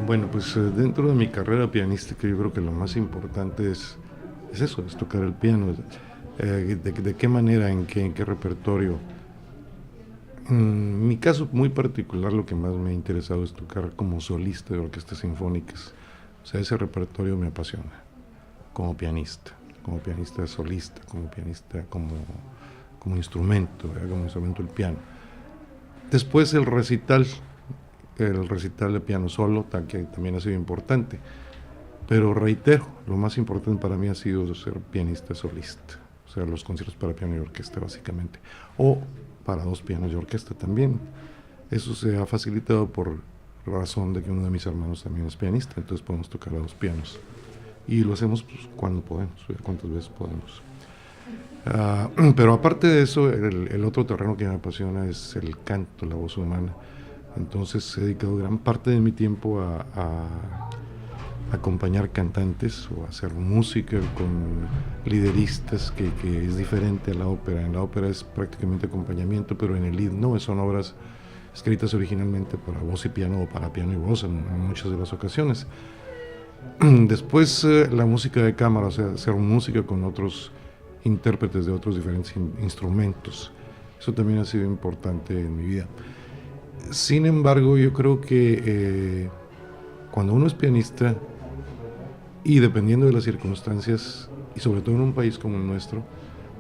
Bueno, pues dentro de mi carrera pianística yo creo que lo más importante es eso, es tocar el piano. De qué manera, en qué repertorio. En mi caso muy particular lo que más me ha interesado es tocar como solista de orquestas sinfónicas. O sea, ese repertorio me apasiona como pianista solista, como pianista como instrumento, ¿verdad? Como instrumento el piano. Después el recital de piano solo, que también ha sido importante. Pero reitero, lo más importante para mí ha sido ser pianista solista. O sea, los conciertos para piano y orquesta básicamente. O para dos pianos y orquesta también. Eso se ha facilitado por razón de que uno de mis hermanos también es pianista, entonces podemos tocar a dos pianos. Y lo hacemos pues, cuando podemos, cuantas veces podemos. Pero aparte de eso, el otro terreno que me apasiona es el canto, la voz humana. Entonces he dedicado gran parte de mi tiempo a acompañar cantantes o hacer música con lideristas que es diferente a la ópera. En la ópera es prácticamente acompañamiento, pero en el lead no, son obras escritas originalmente para voz y piano o para piano y voz en muchas de las ocasiones. Después la música de cámara, o sea, hacer música con otros intérpretes de otros diferentes instrumentos. Eso también ha sido importante en mi vida. Sin embargo, yo creo que cuando uno es pianista, y dependiendo de las circunstancias, y sobre todo en un país como el nuestro,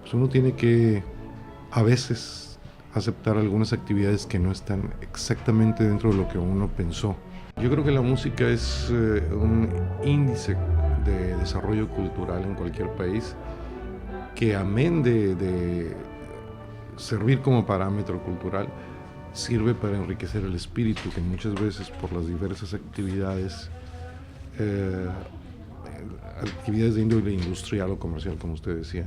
pues uno tiene que a veces aceptar algunas actividades que no están exactamente dentro de lo que uno pensó. Yo creo que la música es un índice de desarrollo cultural en cualquier país que amén de servir como parámetro cultural, sirve para enriquecer el espíritu, que muchas veces por las diversas actividades de índole industrial o comercial, como usted decía,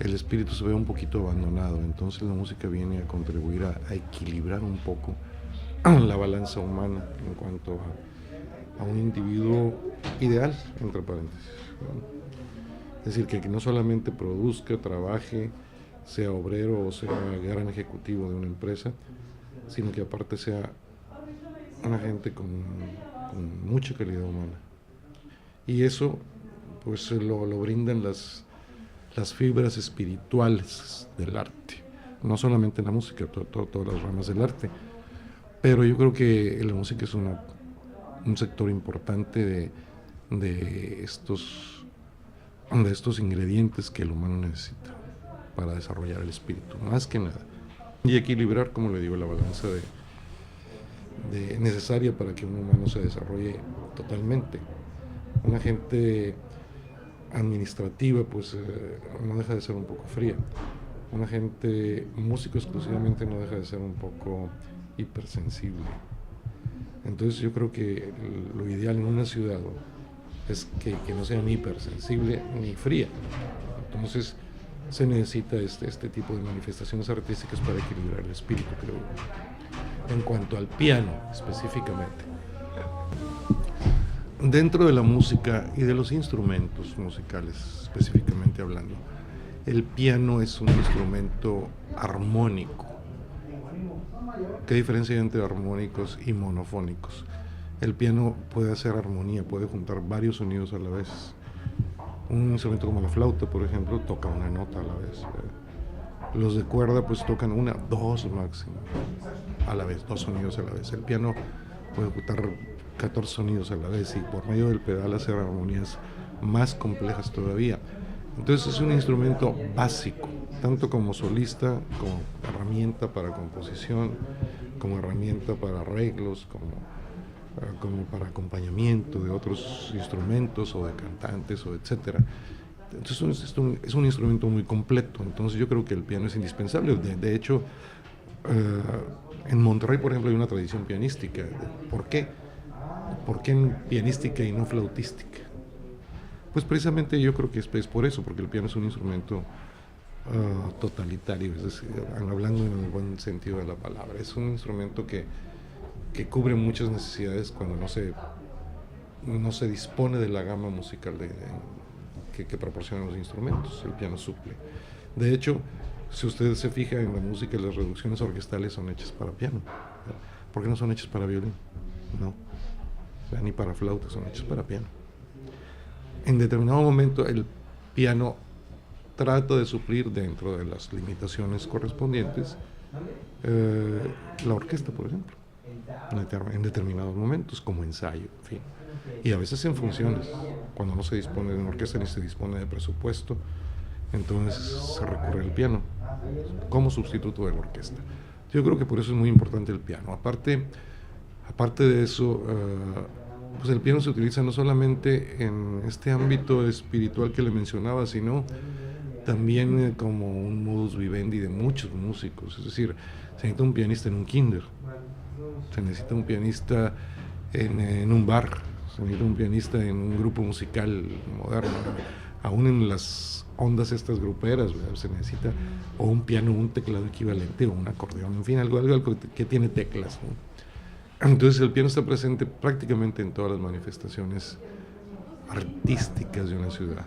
el espíritu se ve un poquito abandonado. Entonces la música viene a contribuir a equilibrar un poco la balanza humana en cuanto a un individuo ideal, entre paréntesis. Es decir, que no solamente produzca, trabaje, sea obrero o sea gran ejecutivo de una empresa, sino que aparte sea una gente con mucha calidad humana. Y eso pues lo brindan las fibras espirituales del arte, no solamente la música, todas las ramas del arte. Pero yo creo que la música es un sector importante de estos ingredientes que el humano necesita para desarrollar el espíritu, más que nada. Y equilibrar, como le digo, la balanza necesaria para que un humano se desarrolle totalmente. Una gente administrativa pues no deja de ser un poco fría. Una gente músico exclusivamente no deja de ser un poco hipersensible. Entonces yo creo que lo ideal en una ciudad es que no sea ni hipersensible ni fría. Entonces se necesita este tipo de manifestaciones artísticas para equilibrar el espíritu, creo yo. En cuanto al piano específicamente, dentro de la música y de los instrumentos musicales específicamente hablando, el piano es un instrumento armónico. ¿Qué diferencia hay entre armónicos y monofónicos? El piano puede hacer armonía, puede juntar varios sonidos a la vez. Un instrumento como la flauta, por ejemplo, toca una nota a la vez. Los de cuerda pues tocan una, dos máximo a la vez, dos sonidos a la vez. El piano puede juntar 14 sonidos a la vez y por medio del pedal hacer armonías más complejas todavía. Entonces es un instrumento básico, tanto como solista, como herramienta para composición, como herramienta para arreglos, como para acompañamiento de otros instrumentos o de cantantes o etcétera. Entonces es un instrumento muy completo. Entonces yo creo que el piano es indispensable. De hecho, en Monterrey, por ejemplo, hay una tradición pianística. ¿Por qué? ¿Por qué pianística y no flautística? Pues precisamente yo creo que es por eso, porque el piano es un instrumento totalitario, es decir, hablando en el buen sentido de la palabra. Es un instrumento que cubre muchas necesidades cuando no se dispone de la gama musical que proporcionan los instrumentos. El piano suple. De hecho, si usted se fija en la música, las reducciones orquestales son hechas para piano. ¿Por qué no son hechas para violín? No. o sea, ni para flauta, son hechos para piano. En determinado momento el piano trata de suplir dentro de las limitaciones correspondientes la orquesta, por ejemplo, en determinados momentos, como ensayo, en fin. Y a veces en funciones, cuando no se dispone de una orquesta ni se dispone de presupuesto, entonces se recurre al piano como sustituto de la orquesta. Yo creo que por eso es muy importante el piano. Aparte de eso, pues el piano se utiliza no solamente en este ámbito espiritual que le mencionaba, sino también como un modus vivendi de muchos músicos. Es decir, se necesita un pianista en un kinder, se necesita un pianista en un bar, se necesita un pianista en un grupo musical moderno, aún en las ondas estas gruperas, ¿verdad? Se necesita o un piano, un teclado equivalente o un acordeón, en fin, algo que tiene teclas, ¿no? Entonces el piano está presente prácticamente en todas las manifestaciones artísticas de una ciudad.